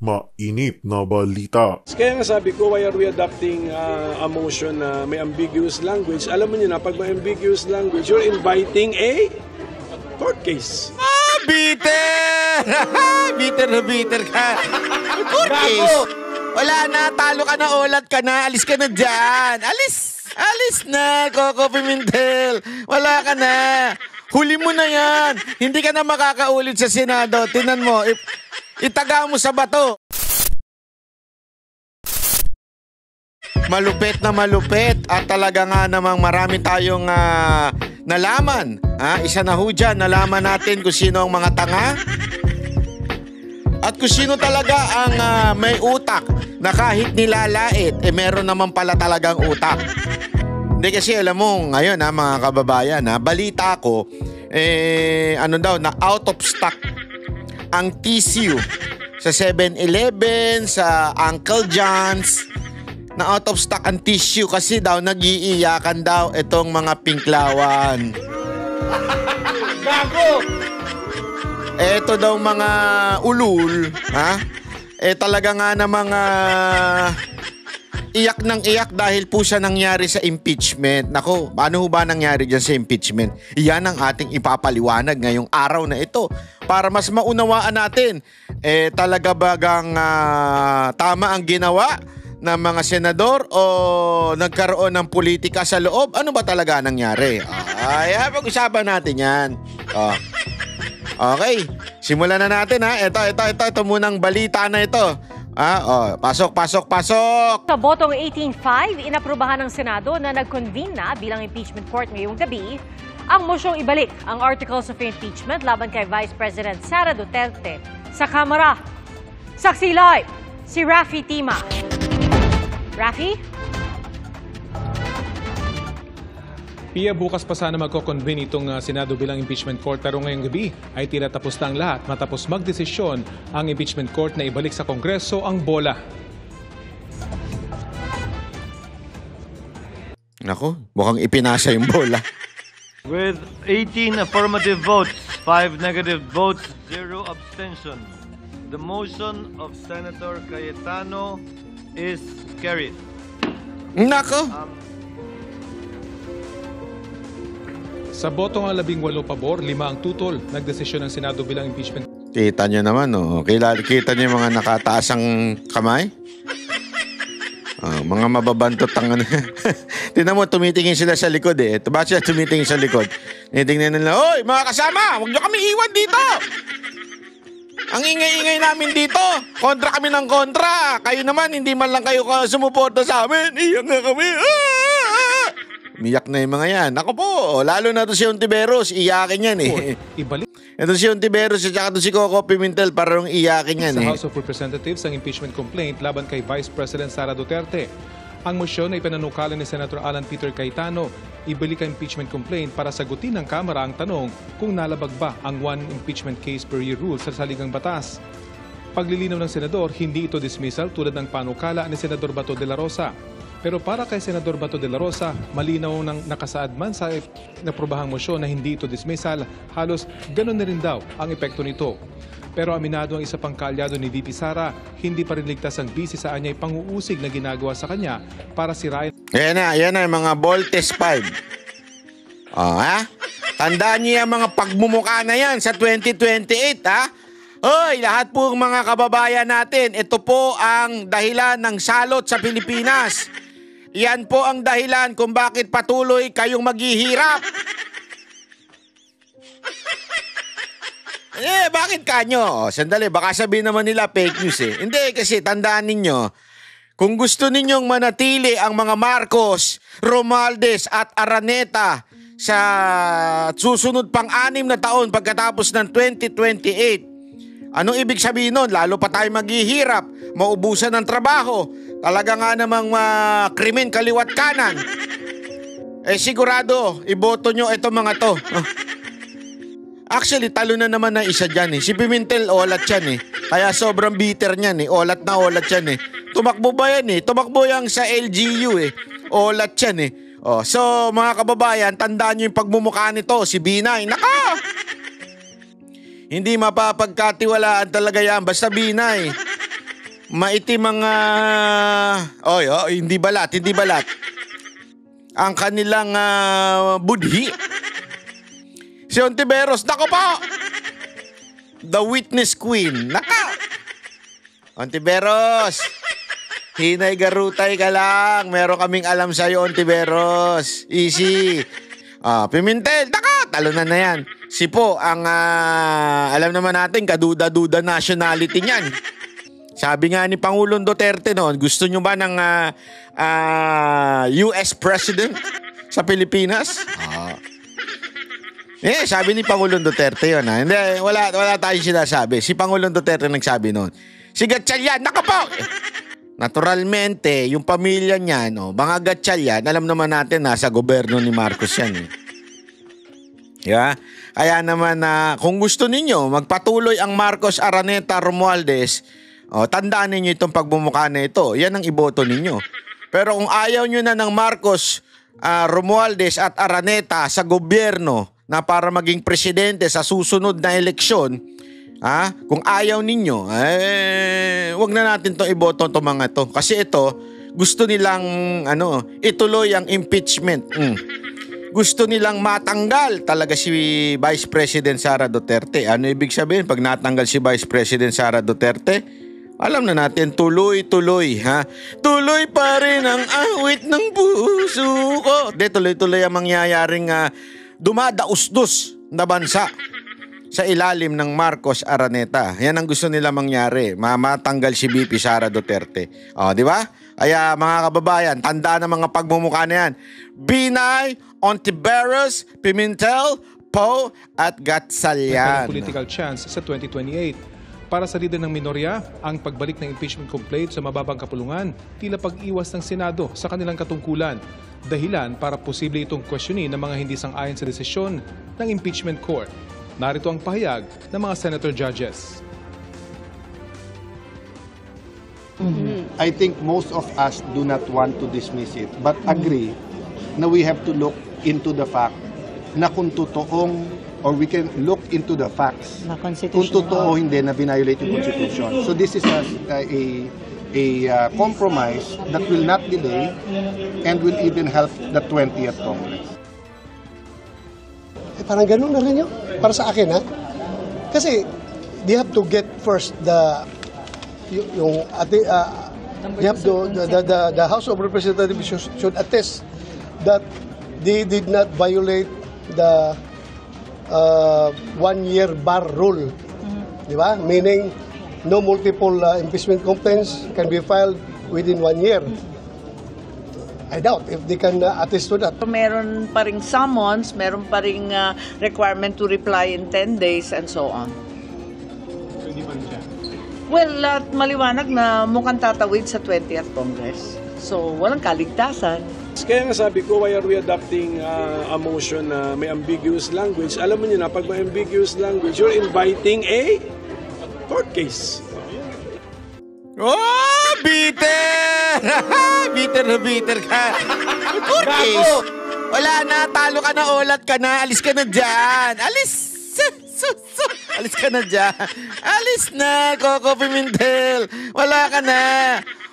mainit na balita. Kaya nga sabi ko, why are we adopting a motion na may ambiguous language? Alam mo nyo na, pag may ambiguous language, you're inviting a court case. Bitter! Bitter na bitter ka. Court case. Wala na, talo ka na, olat ka na, alis ka na dyan. Alis na, Coco Pimentel. Wala ka na. Huli mo na yan. Hindi ka na makakaulit sa Senado. Tinan mo, itaga mo sa bato. Malupit na malupit at talaga nga namang marami tayong nalaman. Isa na ho dyan, nalaman natin kung sino ang mga tanga at kung sino talaga ang may utak na kahit nilalait, meron naman pala talagang utak. Hindi kasi alam mo, ngayon mga kababayan, balita ko, na out of stock ang tissue sa 7-Eleven, sa Uncle John's, na out of stock ang tissue kasi daw nag-iiyakan daw itong mga pinklawan. Gago! Eto daw mga ulul, talaga nga na mga iyak ng iyak dahil po siya nangyari sa impeachment. Nako, ano ho ba nangyari dyan sa impeachment? Iyan ang ating ipapaliwanag ngayong araw na ito para mas maunawaan natin. Talaga bagang tama ang ginawa ng mga senador o nagkaroon ng politika sa loob? Ano ba talaga nangyari? Pag-usapan natin yan. Okay, simulan na natin Ito munang balita na ito. Pasok. Sa botong 18-5, inaprubahan ng Senado na nag-convene na bilang impeachment court ngayong gabi ang mosyong ibalik ang articles of impeachment laban kay Vice President Sara Duterte sa Kamara. Saksi live, si Raffy Tima. Raffy? Pia, bukas pa sana magko-convene itong Senado bilang impeachment court pero ngayong gabi ay tila tapos na ang lahat matapos magdesisyon ang impeachment court na ibalik sa Kongreso ang bola. Nako, mukhang ipinasa yung bola. With 18 affirmative votes, 5 negative votes, 0 abstention, the motion of Senator Cayetano is carried. Nako! Sa botong 18 pabor, 5 ang tutol. Nagdesisyon ng Senado bilang impeachment. Kita nyo naman, kita nyo yung mga nakataasang kamay? Mga mababantot ang ano. Tingnan mo, tumitingin sila sa likod Bakit sila tumitingin sa likod? Tingnan nila, "Hoy, mga kasama, huwag nyo kami iwan dito! Ang ingay-ingay namin dito! Kontra kami ng kontra! Kayo naman, hindi man lang kayo sumuporta sa amin! Iyak nga kami! Umiyak na yung mga yan. Ako po, lalo na to si Ontiveros, iyakin yan Ibalik. Ito si Ontiveros at saka si Coco Pimentel, parang iyakin yan Sa House of Representatives ang impeachment complaint laban kay Vice President Sara Duterte. Ang motion ay ipinanukalan ni Senator Alan Peter Cayetano. Ibalik ang impeachment complaint para sagutin ng Kamara ang tanong kung nalabag ba ang one impeachment case per year rule sa saligang batas. Paglilinaw ng Senador, hindi ito dismissal tulad ng panukala ni Senador Bato de la Rosa. Pero para kay Senador Bato de la Rosa, malinaw nang nakasaad man sa naprobahang motion na hindi ito dismissal, halos ganun na rin daw ang epekto nito. Pero aminado ang isa pang kaalyado ni VP Sara, hindi pa rin ligtas ang busy sa anyay pang-uusig na ginagawa sa kanya para sirain. Yan na, mga Voltes 5. Tandaan niyo yung mga pagmumukha na yan sa 2028, Hoy, lahat po mga kababayan natin, ito po ang dahilan ng salot sa Pilipinas. Yan po ang dahilan kung bakit patuloy kayong maghihirap. Bakit kanyo? Sandali, baka sabihin naman nila fake news Hindi, kasi tandaan ninyo, kung gusto ninyong manatili ang mga Marcos, Romualdez at Araneta sa susunod pang 6 na taon pagkatapos ng 2028, anong ibig sabihin nun? Lalo pa tayo maghihirap, maubusan ng trabaho, talaga nga namang krimen kaliwat kanan. Sigurado, iboto nyo itong mga to. Actually, talo na naman na isa dyan Si Pimentel, olat yan Kaya sobrang bitter niyan Olat na olat yan Tumakbo ba yan Tumakbo yan sa LGU Olat yan So, mga kababayan, tandaan nyo yung pagmumukha nito. Si Binay, naka! Hindi mapapagkatiwalaan talaga yan. Basta Binay. maitim ang hindi balat. Ang kanilang budhi. Si Ontiveros, nako po! The witness queen. Naka! Ontiveros, hinay garutay ka lang. Meron kaming alam sa'yo, Ontiveros. Easy. Pimentel, naka! Talunan na yan. Si po, ang alam naman natin, kaduda-duda nationality niyan. Sabi nga ni Pangulong Duterte noon, gusto nyo ba ng US President sa Pilipinas? Sabi ni Pangulong Duterte yun. Hindi, wala tayong sinasabi. Si Pangulong Duterte nagsabi noon. Si Gatchalian, naka po! Naturalmente, yung pamilya niya, mga Gatchalian, alam naman natin nasa gobyerno ni Marcos yan. Yeah? Kaya naman kung gusto ninyo, magpatuloy ang Marcos, Araneta, Romualdez, tandaan ninyo itong pagbumuka na ito. Yan ang iboto ninyo. Pero kung ayaw nyo na ng Marcos, Romualdez at Araneta sa gobyerno na para maging presidente sa susunod na eleksyon, kung ayaw ninyo, wag na natin itong iboto itong mga ito. Kasi ito, gusto nilang ituloy ang impeachment. Gusto nilang matanggal talaga si Vice President Sara Duterte. Ano ibig sabihin pag natanggal si Vice President Sara Duterte? Alam na natin, tuloy-tuloy, tuloy pa rin ang awit ng puso ko. Tuloy-tuloy ang mangyayaring dumadausdos na bansa sa ilalim ng Marcos, Araneta. Yan ang gusto nila mangyari. Matanggal si VP Sara Duterte. Di ba? Kaya mga kababayan, tandaan ang mga pagmumukha na yan. Binay, Ontiveros, Pimentel, Poe at Gatchalian. May political chance sa 2028. Para sa lider ng minorya, ang pagbalik ng impeachment complaint sa mababang kapulungan, tila pag-iwas ng Senado sa kanilang katungkulan. Dahilan para posible itong questionin ng mga hindi sang-ayon sa desisyon ng impeachment court. Narito ang pahayag ng mga senator judges. I think most of us do not want to dismiss it, but agree na we have to look into the fact na kung totoong, or we can look into the facts kung totoo hindi na violate yung Constitution. So this is a compromise that will not delay and will even help the 20th Congress. Parang ganun na rin yun. Para sa akin, Kasi, they have to get first the House of Representatives should attest that they did not violate the 1-year bar rule. Di ba? Meaning, no multiple impeachment complaints can be filed within 1 year. I doubt if they can attest to that. Meron pa ring summons, meron pa ring requirement to reply in 10 days and so on. Well, maliwanag na mukhang tatawid sa 20th Congress. So, walang kaligtasan. Kaya nga sabi ko, why are we adopting a motion na may ambiguous language? Alam mo nyo na, pag may ambiguous language, you're inviting a court case. Oh, bitter! Bitter na bitter ka. Court case. Wala na, talo ka na, olat ka na, alis ka na dyan. Alis! Alis ka na dyan. Alis na, Coco Pimentel. Wala ka na.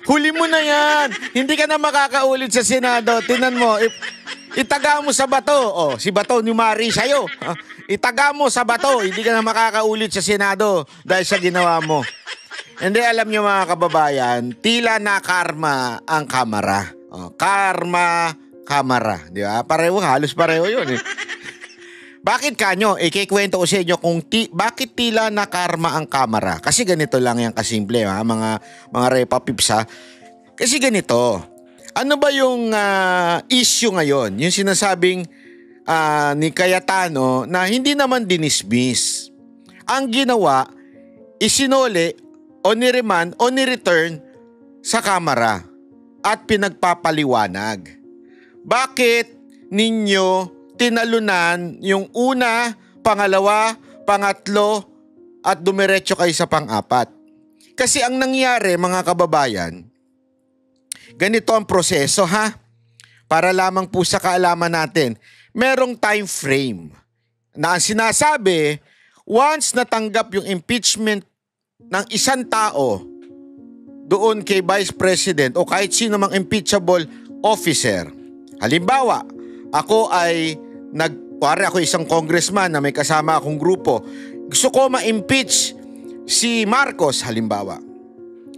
Huli mo na yan. Hindi ka na makakaulit sa Senado. Tinan mo, itaga mo sa bato. Si bato numari sa'yo. Itaga mo sa bato. Hindi ka na makakaulit sa Senado dahil sa ginawa mo. Hindi, alam nyo mga kababayan, tila na karma ang kamara. Karma, kamara. Di ba? Pareho, halos pareho yun eh. Bakit kanyo? Ikikwento ko sa inyo kung bakit tila na karma ang kamera. Kasi ganito lang yan kasimple, mga repa pips ha. Kasi ganito, ano ba yung issue ngayon? Yung sinasabing ni Cayetano na hindi naman dinismiss. Ang ginawa, isinole o niremand o nireturn sa kamera at pinagpapaliwanag. Bakit ninyo tinalunan yung una, pangalawa, pangatlo, at dumiretso kayo sa pang-apat? Kasi ang nangyari, mga kababayan, ganito ang proseso para lamang po sa kaalaman natin, merong time frame na ang sinasabi, once natanggap yung impeachment ng isang tao, doon kay Vice President o kahit sino mang impeachable officer. Halimbawa, ako isang congressman na may kasama akong grupo. Gusto ko ma-impeach si Marcos halimbawa.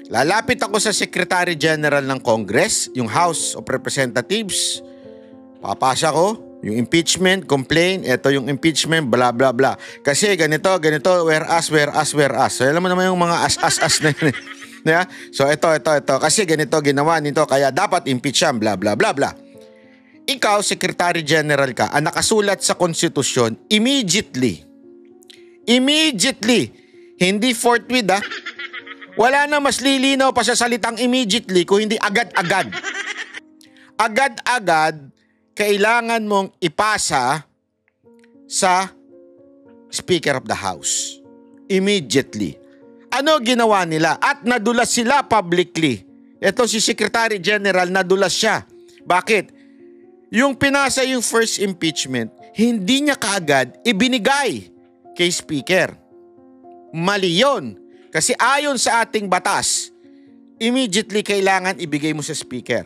Lalapit ako sa Secretary General ng Congress, yung House of Representatives. Papasa ko yung impeachment, complaint, ito yung impeachment, bla bla bla. Kasi ganito, whereas. So alam mo naman yung mga as na yun. Yeah? So ito. Kasi ganito ginawa nito, kaya dapat impeach yan, bla bla bla bla. Ikaw, Secretary General ka, ang nakasulat sa konstitusyon, immediately, hindi forthwith wala na mas lilinaw pa sa salitang immediately kung hindi agad-agad. Agad-agad, kailangan mong ipasa sa Speaker of the House. Immediately. Ano ginawa nila? At nadulas sila publicly. Ito si Secretary General, nadulas siya. Bakit? Yung pinasa yung first impeachment, hindi niya kaagad ibinigay kay Speaker. Mali yun. Kasi ayon sa ating batas, immediately kailangan ibigay mo sa Speaker.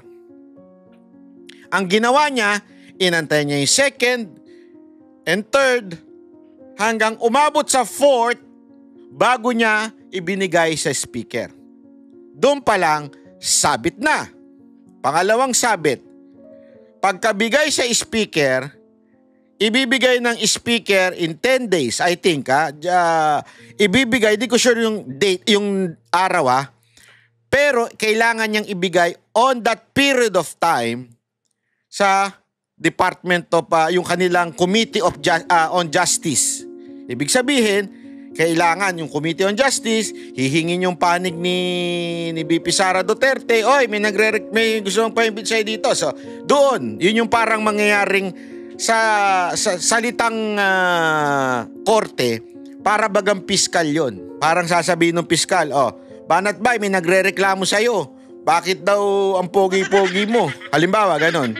Ang ginawa niya, inantay niya yung second and third hanggang umabot sa fourth bago niya ibinigay sa Speaker. Doon pa lang, sabit na. Pangalawang sabit, pagkabigay sa Speaker, ibibigay ng Speaker in 10 days, I think. Ibibigay, di ko sure yung date, yung araw pero kailangan niyang ibigay on that period of time sa Department of, yung kanilang Committee on Justice. Ibig sabihin, kailangan yung Committee on Justice, hihingin yung panig ni VP Sara Duterte, oy, may gusto mong pa-impeach sa'yo dito. So, doon, yun yung parang mangyayaring sa salitang korte, para bagang piskal yon. Parang sasabihin ng piskal, Banat Bay, may nagre-reklamo sa'yo. Bakit daw ang pogi-pogi mo? Halimbawa, ganon.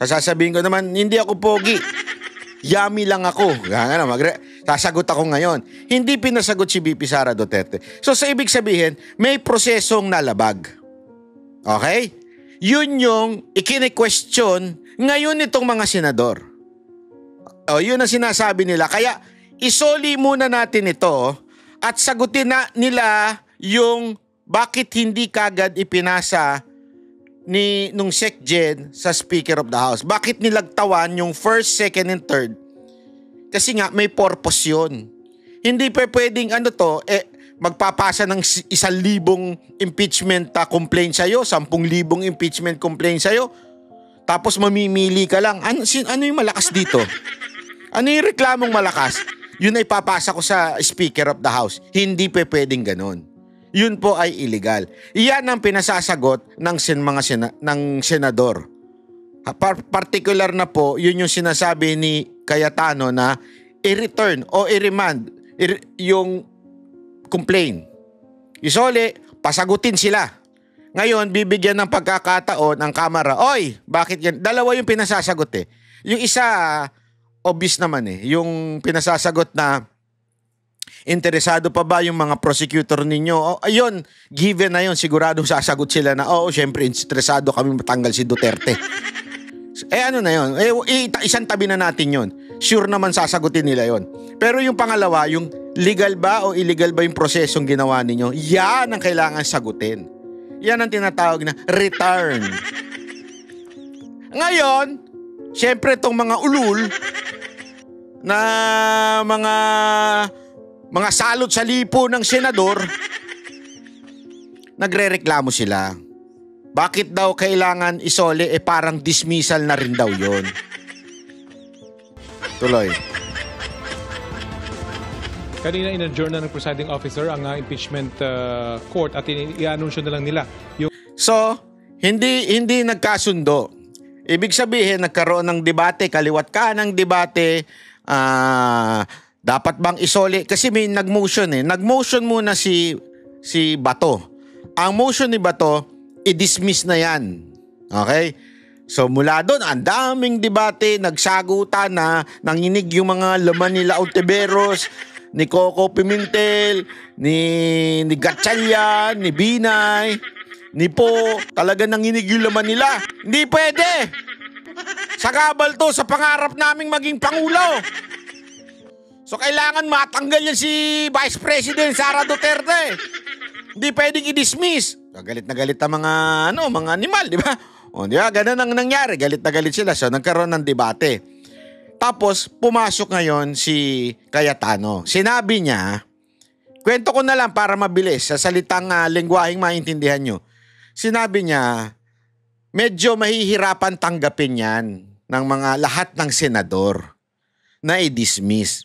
Sasabihin ko naman, hindi ako pogi. Yummy lang ako. Sasagot ako ngayon. Hindi pinasagot si VP Sara Duterte. So sa ibig sabihin, may prosesong nalabag. Okay? Yun yung ikine-question ngayon itong mga senador. Yun ang sinasabi nila. Kaya isoli muna natin ito at sagutin na nila yung bakit hindi kagad ipinasa nung SecGen sa Speaker of the House. Bakit nilagtawan yung first, second, and third? Kasi nga may purpose yun. Hindi pa pwedeng magpapasa ng 1,000 impeachment complaint sa'yo, 10,000 impeachment complaint sa'yo, tapos mamimili ka lang. Ano yung malakas dito? Ano yung reklamong malakas? Yun ay papasa ko sa Speaker of the House. Hindi pa pwedeng ganon. Yun po ay illegal. Iyan ang pinasasagot ng ng senador. Particular na po, yun yung sinasabi ni Cayetano na i-return o i-remand yung complaint. Isole, pasagutin sila. Ngayon, bibigyan ng pagkakataon ang Kamara. Oy, bakit yan? Dalawa yung pinasasagot eh. Yung isa, obvious naman eh. Yung pinasasagot na interesado pa ba yung mga prosecutor ninyo? Ayun, given na yun, siguradong sasagot sila na, syempre, interesado kami matanggal si Duterte. Ano na yun? Isang tabi na natin yun. Sure naman sasagutin nila yun. Pero yung pangalawa, yung legal ba o illegal ba yung prosesong ginawa ninyo? Yan ang kailangan sagutin. Yan ang tinatawag na return. Ngayon, syempre itong mga ulul na mga salot sa lipo ng senador, nagrereklamo sila. Bakit daw kailangan isole? Parang dismissal na rin daw yon. Tuloy. Kanina in-adjourn na ng presiding officer ang impeachment court at i-anunsyo na lang nila. So, hindi nagkasundo. Ibig sabihin, nagkaroon ng debate, kaliwat ka ng debate, dapat bang isole? Kasi may nag-motion eh. Nag-motion muna si Bato. Ang motion ni Bato, i-dismiss na yan. Okay? So mula doon, ang daming debate, nagsagutan na, nanginig yung mga laman nila Ontiveros, ni Coco Pimentel, ni Gatchalian, ni Binay, ni Po, talaga nanginig yung laman nila. Hindi pwede. Sagabal to sa pangarap naming maging Pangulo. So kailangan matanggal yan si Vice President Sara Duterte. Hindi pwedeng i-dismiss. Galit na galit ang mga animal, di ba? O, di ba? Ganun ang nangyari. Galit na galit sila. So nagkaroon ng debate. Tapos pumasok ngayon si Cayetano. Sinabi niya, kwento ko na lang para mabilis sa salitang lengguaheng maintindihan nyo. Sinabi niya, medyo mahihirapan tanggapin yan ng mga lahat ng senador na i-dismiss.